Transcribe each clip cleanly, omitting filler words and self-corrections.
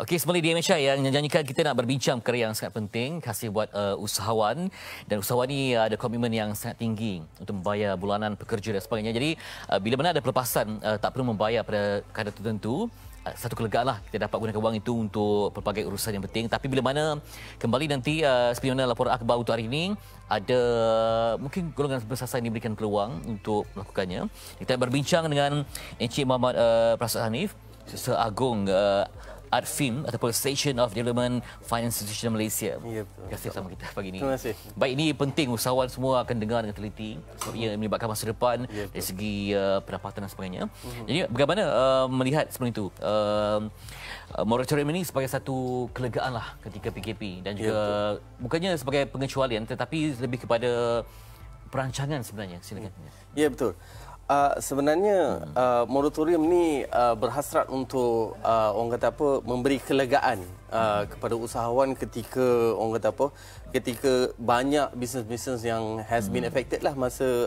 Okey, semula di Malaysia yang menjanjikan kita nak berbincang perkara yang sangat penting, kasih buat usahawan. Dan usahawan ni ada komitmen yang sangat tinggi untuk membayar bulanan pekerja dan sebagainya. Jadi bila mana ada pelepasan tak perlu membayar pada kadar tertentu, satu kelegaan lah kita dapat gunakan wang itu untuk pelbagai urusan yang penting. Tapi bila mana kembali nanti seperti mana laporan akhbar untuk hari ini, ada mungkin golongan bersasar yang diberikan peluang untuk melakukannya. Kita berbincang dengan Encik Muhammad Prasad Hanif, Seagung ADFIM ataupun Station of Development Finance Institution Malaysia. Ya, betul. Terima kasih bersama kita pagi ini. Terima kasih. Baik, ini penting usahawan semua akan dengar dengan teliti sebab ia melibatkan masa depan dari segi pendapatan dan sebagainya. Jadi bagaimana melihat seperti itu? Moratorium ini sebagai satu kelegaan lah ketika PKP dan juga bukannya sebagai pengecualian tetapi lebih kepada perancangan sebenarnya. Silakan. Ya, betul. Sebenarnya moratorium ni berhasrat untuk orang kata apa, memberi kelegaan kepada usahawan ketika orang kata apa, ketika banyak bisnes-bisnes yang has been affected lah masa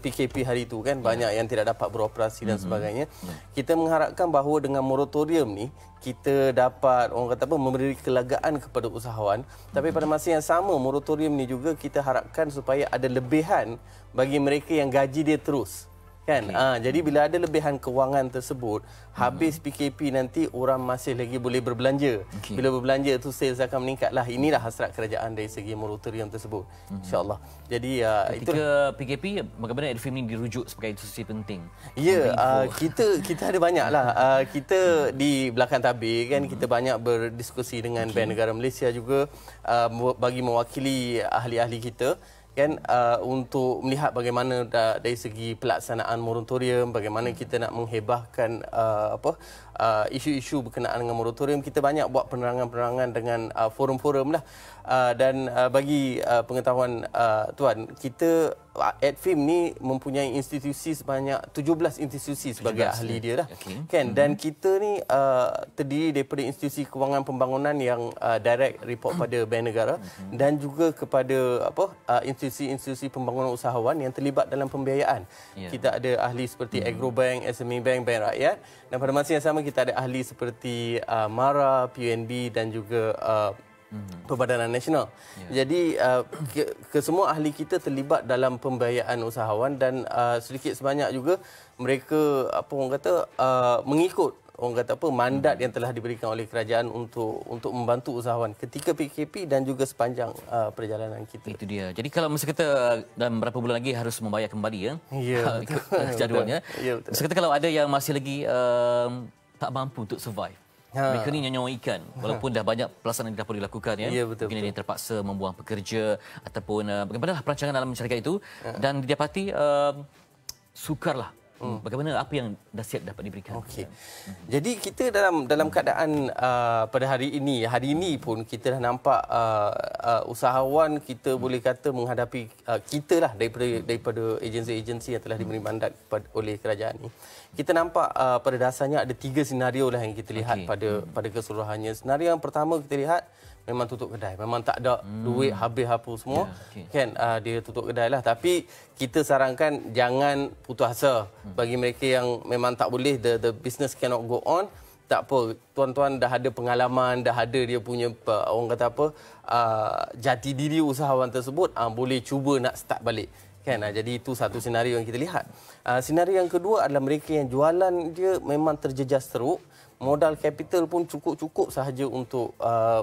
PKP hari itu kan, banyak yang tidak dapat beroperasi dan sebagainya. Kita mengharapkan bahawa dengan moratorium ni kita dapat orang kata apa, memberi kelegaan kepada usahawan, tapi pada masa yang sama moratorium ni juga kita harapkan supaya ada lebihan bagi mereka yang gaji dia terus kan. Jadi bila ada lebihan kewangan tersebut, habis PKP nanti orang masih lagi boleh berbelanja. Bila berbelanja tu sales akan meningkatlah. Inilah hasrat kerajaan dari segi moratorium tersebut, insya-Allah. Jadi ketika PKP bagaimana ADFIM ini dirujuk sebagai institusi penting? Ya, kita ada banyaklah. Kita di belakang tabir kan, kita banyak berdiskusi dengan Bank Negara Malaysia juga bagi mewakili ahli-ahli kita kan, untuk melihat bagaimana dari segi pelaksanaan moratorium, bagaimana kita nak menghebahkan isu-isu berkenaan dengan moratorium. Kita banyak buat penerangan-penerangan dengan forum-forum lah. Dan bagi pengetahuan Tuan, kita ADFIM ni mempunyai institusi sebanyak 17 institusi sebagai ahli dia lah. Kan, dan kita ni terdiri daripada institusi kewangan pembangunan yang direct report pada Bank Negara dan juga kepada institusi-institusi pembangunan usahawan yang terlibat dalam pembiayaan. Kita ada ahli seperti Agrobank, SME Bank, Bank Rakyat, dan pada masa yang sama kita ada ahli seperti MARA, PUNB dan juga Perbadanan Nasional. Jadi kesemua ahli kita terlibat dalam pembiayaan usahawan dan sedikit sebanyak juga mereka mengikut mandat yang telah diberikan oleh kerajaan untuk membantu usahawan ketika PKP dan juga sepanjang perjalanan kita. Itu dia. Jadi kalau masa kata dalam berapa bulan lagi harus membayar kembali jadualnya. Masa kata kalau ada yang masih lagi tak mampu untuk survive, mereka ni nyawa ikan walaupun dah banyak pelaksanaan yang dah perlu dilakukan mungkin dia terpaksa membuang pekerja ataupun bagaimana perancangan dalam masyarakat itu dan didapati sukarlah. Bagaimana apa yang dah siap dapat diberikan? Jadi kita dalam keadaan pada hari ini pun kita dah nampak usahawan kita boleh kata menghadapi kita lah daripada agensi-agensi yang telah diberi mandat oleh kerajaan ni. Kita nampak pada dasarnya ada 3 senario lah yang kita lihat pada keseluruhannya. Senario yang pertama kita lihat memang tutup kedai, memang tak ada duit, habis apa semua kan, dia tutup kedai lah. Tapi kita sarankan jangan putus asa. Bagi mereka yang memang tak boleh, the business cannot go on, tak apa, tuan-tuan dah ada pengalaman, dah ada dia punya jati diri usahawan tersebut, boleh cuba nak start balik kan. Jadi itu satu senario yang kita lihat. Senario yang kedua adalah mereka yang jualan dia memang terjejas teruk, modal capital pun cukup-cukup sahaja untuk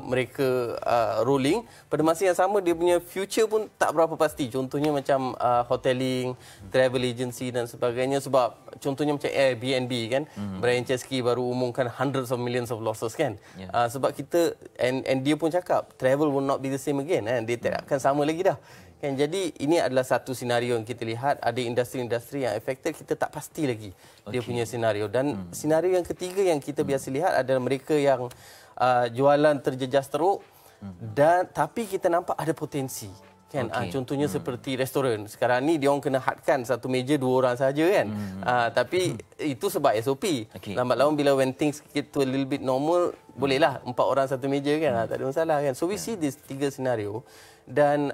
mereka rolling. Pada masa yang sama dia punya future pun tak berapa pasti. Contohnya macam hoteling, travel agency dan sebagainya. Sebab contohnya macam Airbnb kan, Brian Chesky baru umumkan hundreds of millions of losses kan. Sebab kita and dia pun cakap travel will not be the same again kan. Dia tak akan sama lagi dah. Kan, jadi ini adalah satu senario yang kita lihat. Ada industri-industri yang affected, kita tak pasti lagi dia punya senario. Dan senario yang ketiga yang kita biasa lihat adalah mereka yang jualan terjejas teruk dan tapi kita nampak ada potensi kan. Contohnya seperti restoran. Sekarang ni dia orang kena hadkan satu meja 2 orang saja kan. Tapi itu sebab SOP. Lambat laun bila when things get to a little bit normal, bolehlah 4 orang satu meja kan. Tak ada masalah kan. So we see these 3 senario. Dan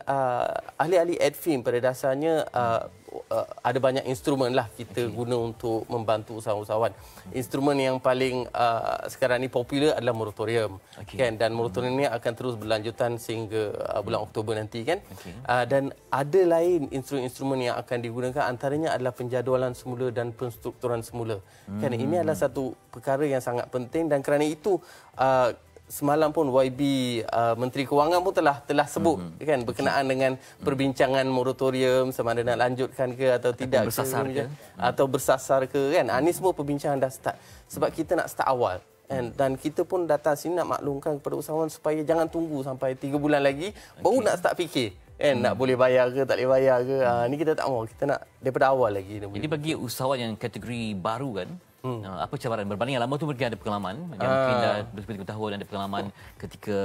ahli-ahli adfin pada dasarnya ada banyak instrumen lah kita guna untuk membantu usahawan-usahawan. Instrumen yang paling sekarang ni popular adalah moratorium. Kan? Dan moratorium ni akan terus berlanjutan sehingga bulan Oktober nanti kan. Dan ada lain instrumen-instrumen yang akan digunakan, antaranya adalah penjadualan semula dan penstrukturan semula. Kan ini adalah satu perkara yang sangat penting, dan kerana itu semalam pun YB Menteri Kewangan pun telah sebut kan berkenaan dengan perbincangan moratorium sama ada nak lanjutkan ke atau tidak bersasar ke atau bersasar ke kan. Ini semua perbincangan dah start sebab kita nak start awal. Dan kita pun datang sini nak maklumkan kepada usahawan supaya jangan tunggu sampai 3 bulan lagi baru nak start fikir kan nak boleh bayar ke tak boleh bayar ke. Ni kita tak mahu, kita nak daripada awal lagi. Jadi bagi usahawan yang kategori baru kan, apa cabaran berbanding yang lama tu mungkin ada pengalaman, yang mungkin dah berpuluh tahun ada pengalaman ketika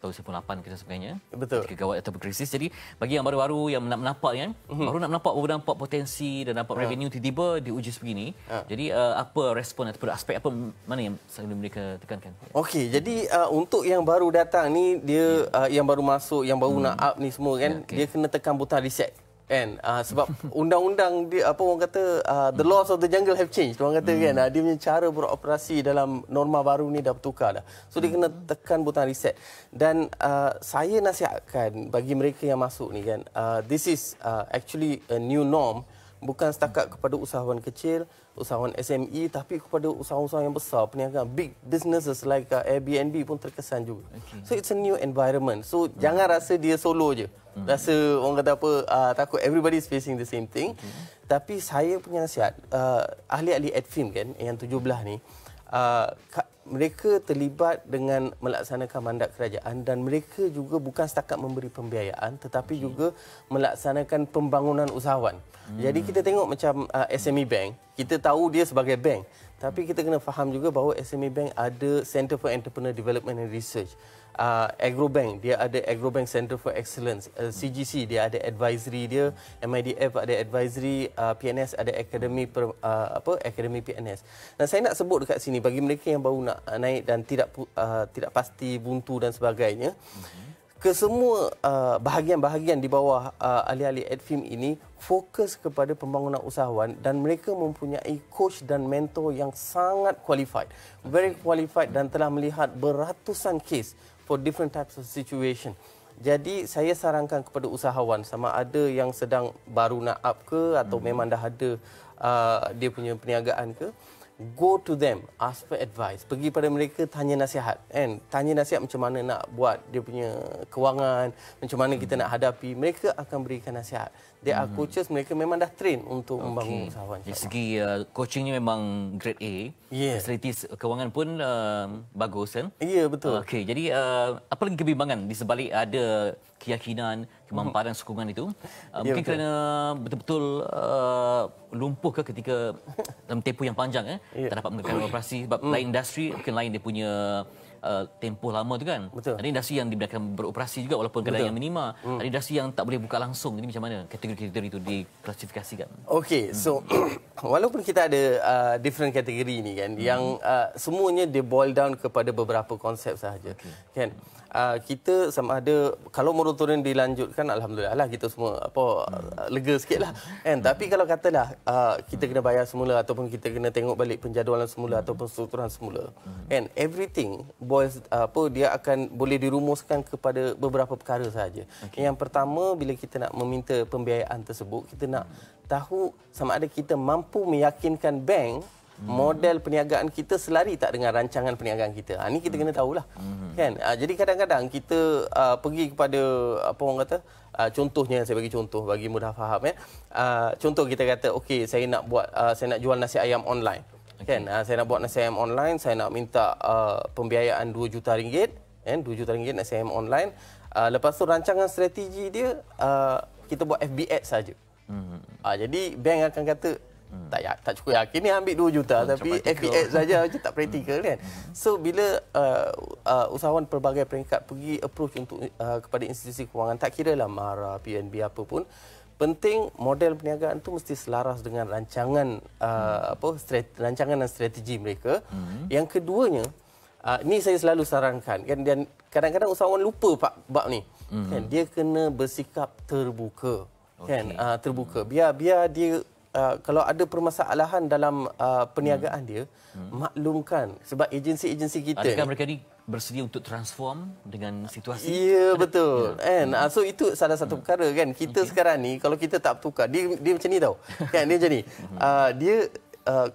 tahun 98 dan sebagainya. Betul. Ketika gawat atau berkrisis. Jadi bagi yang baru-baru yang nak menampak kan, baru nak menampak baru nampak potensi dan nampak revenue tiba-tiba diuji sebegini. Jadi apa respon ataupun aspek apa mana yang selalu mereka tekankan? Okey, jadi untuk yang baru datang ni dia yang baru masuk, yang baru nak up ni semua kan, dia kena tekan butang reset. Kan sebab undang-undang dia apa orang kata the laws of the jungle have changed orang kata kan, dia punya cara beroperasi dalam norma baru ni dah bertukar dah, so dia kena tekan butang reset. Dan saya nasihatkan bagi mereka yang masuk ni kan, this is actually a new norm, bukan setakat kepada usahawan kecil, usahawan SME, tapi kepada usahawan-usahawan yang besar, perniagaan, big businesses like Airbnb pun terkesan juga. So it's a new environment. So jangan rasa dia solo je. Rasa orang kata apa, takut everybody is facing the same thing. Tapi saya punya nasihat, ahli-ahli adfin kan yang 17 ni, mereka terlibat dengan melaksanakan mandat kerajaan, dan mereka juga bukan setakat memberi pembiayaan tetapi juga melaksanakan pembangunan usahawan. Jadi kita tengok macam SME Bank, kita tahu dia sebagai bank, tapi kita kena faham juga bahawa SME Bank ada Center for Entrepreneur Development and Research. Agrobank, dia ada Agrobank Center for Excellence. CGC, dia ada advisory dia. MIDF ada advisory. PNS ada Akademi PNS. Dan saya nak sebut dekat sini, bagi mereka yang baru nak naik dan tidak pasti, buntu dan sebagainya, kesemua bahagian-bahagian di bawah ahli-ahli adfin ini fokus kepada pembangunan usahawan, dan mereka mempunyai coach dan mentor yang sangat qualified, very qualified, dan telah melihat beratusan kes for different types of situation. Jadi saya sarankan kepada usahawan, sama ada yang sedang baru nak up ke atau memang dah ada dia punya perniagaan ke, go to them, ask for advice. Pergi pada mereka, tanya nasihat. Kan? Tanya nasihat macam mana nak buat dia punya kewangan, macam mana kita nak hadapi. Mereka akan berikan nasihat. They are coaches, mereka memang dah train untuk membangun usahawan. Dari segi coachingnya memang grade A. Facilities kewangan pun bagus kan? Ya, betul. Okey, jadi apa lagi kebimbangan di sebalik ada keyakinan, kemampanan sokongan itu? Mungkin kerana betul-betul lumpuh ke ketika dalam tempoh yang panjang tak dapat melakukan operasi, sebab lain industri mungkin lain dia punya tempoh lama tu kan. Betul. Ada industri yang dibiarkan beroperasi juga walaupun kadar yang minima. Ada industri yang tak boleh buka langsung. Jadi macam mana kategori-kategori itu diklasifikasikan? Okey, so walaupun kita ada different kategori ni kan, yang semuanya dia boil down kepada beberapa konsep sahaja. Kan? Kita sama ada, kalau moratorium dilanjutkan, alhamdulillah lah, kita semua lega sikitlah kan. Tapi kalau katalah kita kena bayar semula ataupun kita kena tengok balik penjadualan semula ataupun strukturan semula kan, everything boils dia akan boleh dirumuskan kepada beberapa perkara sahaja. Yang pertama, bila kita nak meminta pembiayaan tersebut, kita nak tahu sama ada kita mampu meyakinkan bank model perniagaan kita selari tak dengan rancangan perniagaan kita. Ini kita kena tahulah. Kan? Jadi kadang-kadang kita pergi kepada apa orang kata, contohnya saya bagi contoh bagi mudah faham contoh kita kata okey, saya nak jual nasi ayam online. Kan? Saya nak buat nasi ayam online, saya nak minta pembiayaan RM2 juta kan, RM2 juta nasi ayam online. Lepas tu rancangan strategi dia kita buat FB ads saja. Jadi bank akan kata tak cukup yakin ni ambil 2 juta tapi FPX saja macam tak praktikal kan. So bila usahawan pelbagai peringkat pergi approach untuk kepada institusi kewangan, tak kira lah MARA, PNB apa pun, penting model perniagaan tu mesti selaras dengan rancangan rancangan dan strategi mereka. Yang keduanya, Ni saya selalu sarankan kan, dan kadang-kadang usahawan lupa bab ni. Kan dia kena bersikap terbuka. Kan terbuka. Biar dia kalau ada permasalahan dalam perniagaan dia, maklumkan, sebab agensi-agensi kita adakah mereka ni bersedia untuk transform dengan situasi? Ya, betul. Kan so itu salah satu perkara kan. Kita sekarang ni kalau kita tak bertukar, dia macam ni tau. Kan dia macam ni. Dia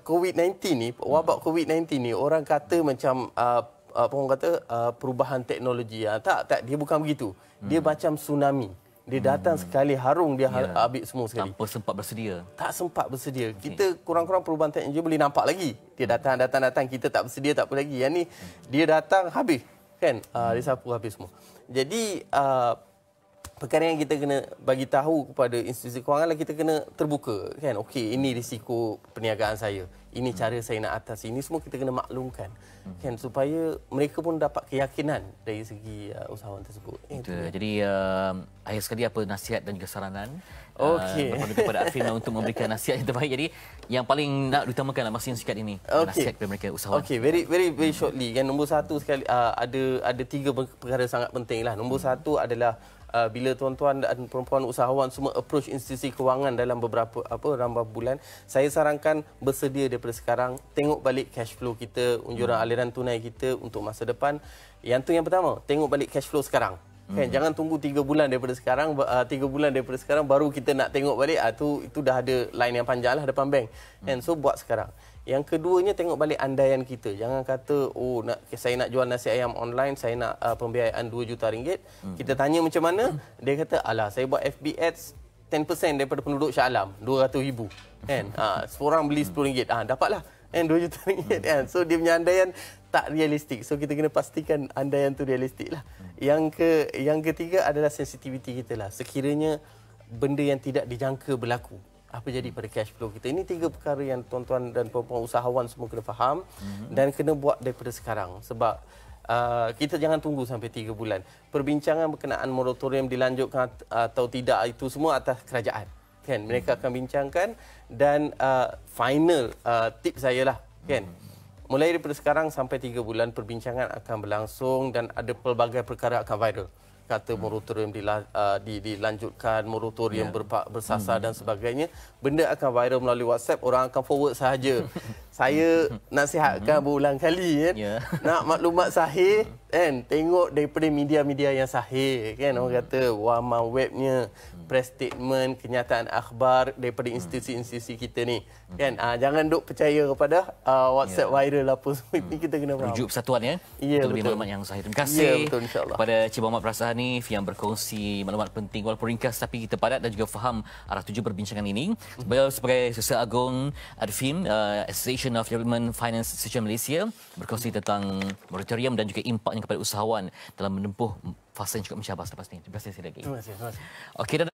COVID-19 ni, wabak COVID-19 ni, orang kata macam apa orang kata perubahan teknologi. Tak, dia bukan begitu. Dia macam tsunami. Dia datang sekali harung, dia ambil semua sekali. Tanpa sempat bersedia. Tak sempat bersedia. Kita kurang-kurang perubahan teknologi boleh nampak lagi. Dia datang, kita tak bersedia, tak apa lagi. Yang ni dia datang habis kan. Dia sapu habis semua. Jadi perkara yang kita kena bagi tahu kepada institusi kewangan, kita kena terbuka kan. Okey, ini risiko perniagaan saya. Ini cara saya nak atasi. Ini semua kita kena maklumkan kan, supaya mereka pun dapat keyakinan dari segi usahawan tersebut. Jadi akhir sekali apa nasihat dan juga saranan kepada Arifin untuk memberikan nasihat yang terbaik. Jadi yang paling nak diutamakan masa yang singkat ini, nasihat kepada mereka usahawan. Okey, very shortly kan. Nombor satu sekali, ada 3 perkara sangat penting lah. Nombor satu adalah bila tuan-tuan dan perempuan usahawan semua approach institusi kewangan dalam beberapa bulan, saya sarankan bersedia daripada sekarang, tengok balik cash flow kita, unjuran aliran tunai kita untuk masa depan. Yang pertama, tengok balik cash flow sekarang. Kan, jangan tunggu 3 bulan daripada sekarang, 3 bulan daripada sekarang baru kita nak tengok balik. Itu dah ada line yang panjang lah depan bank. Kan, so buat sekarang. Yang keduanya, tengok balik andaian kita. Jangan kata, saya nak jual nasi ayam online, saya nak pembiayaan RM2 juta. Kita tanya macam mana, dia kata, alah, saya buat FB Ads 10% daripada penduduk Shah Alam, RM200,000. Kan? Seorang beli RM10. Dapatlah RM2 juta. Kan? So, dia punya andaian tak realistik. So, kita kena pastikan andaian tu realistik lah. Yang ketiga adalah sensitiviti kita lah. Sekiranya benda yang tidak dijangka berlaku, apa jadi pada cash flow kita. Ini 3 perkara yang tuan-tuan dan perempuan usahawan semua kena faham dan kena buat daripada sekarang. Sebab kita jangan tunggu sampai 3 bulan. Perbincangan berkenaan moratorium dilanjutkan atau tidak, itu semua atas kerajaan. Kan? Mereka akan bincangkan dan final tip saya lah. Kan? Mulai daripada sekarang sampai 3 bulan, perbincangan akan berlangsung dan ada pelbagai perkara akan viral. Kata moratorium dilanjutkan, moratorium bersasar dan sebagainya. Benda akan viral melalui WhatsApp, orang akan forward sahaja. Saya nasihatkan berulang kali kan. Nak maklumat sahih kan, tengok daripada media-media yang sahih kan. Orang kata laman webnya, press statement, kenyataan akhbar daripada institusi-institusi kita ni kan. Jangan duk percaya kepada WhatsApp viral apa semua. Ini kita kena faham. Rujuk persatuan ya. Untuk lebih maklumat yang sahih. Terima kasih kepada Cik Muhammad Prasad Hanif yang berkongsi maklumat penting walaupun ringkas tapi kita padat dan juga faham arah tuju perbincangan ini. Sebagai Sesat Agung Arifin, Association of Development Finance Institution Malaysia, berkongsi tentang moratorium dan juga impaknya kepada usahawan dalam menempuh fasa yang cukup mencabar selepas ini. Terima kasih sekali lagi. Terima kasih. Okey.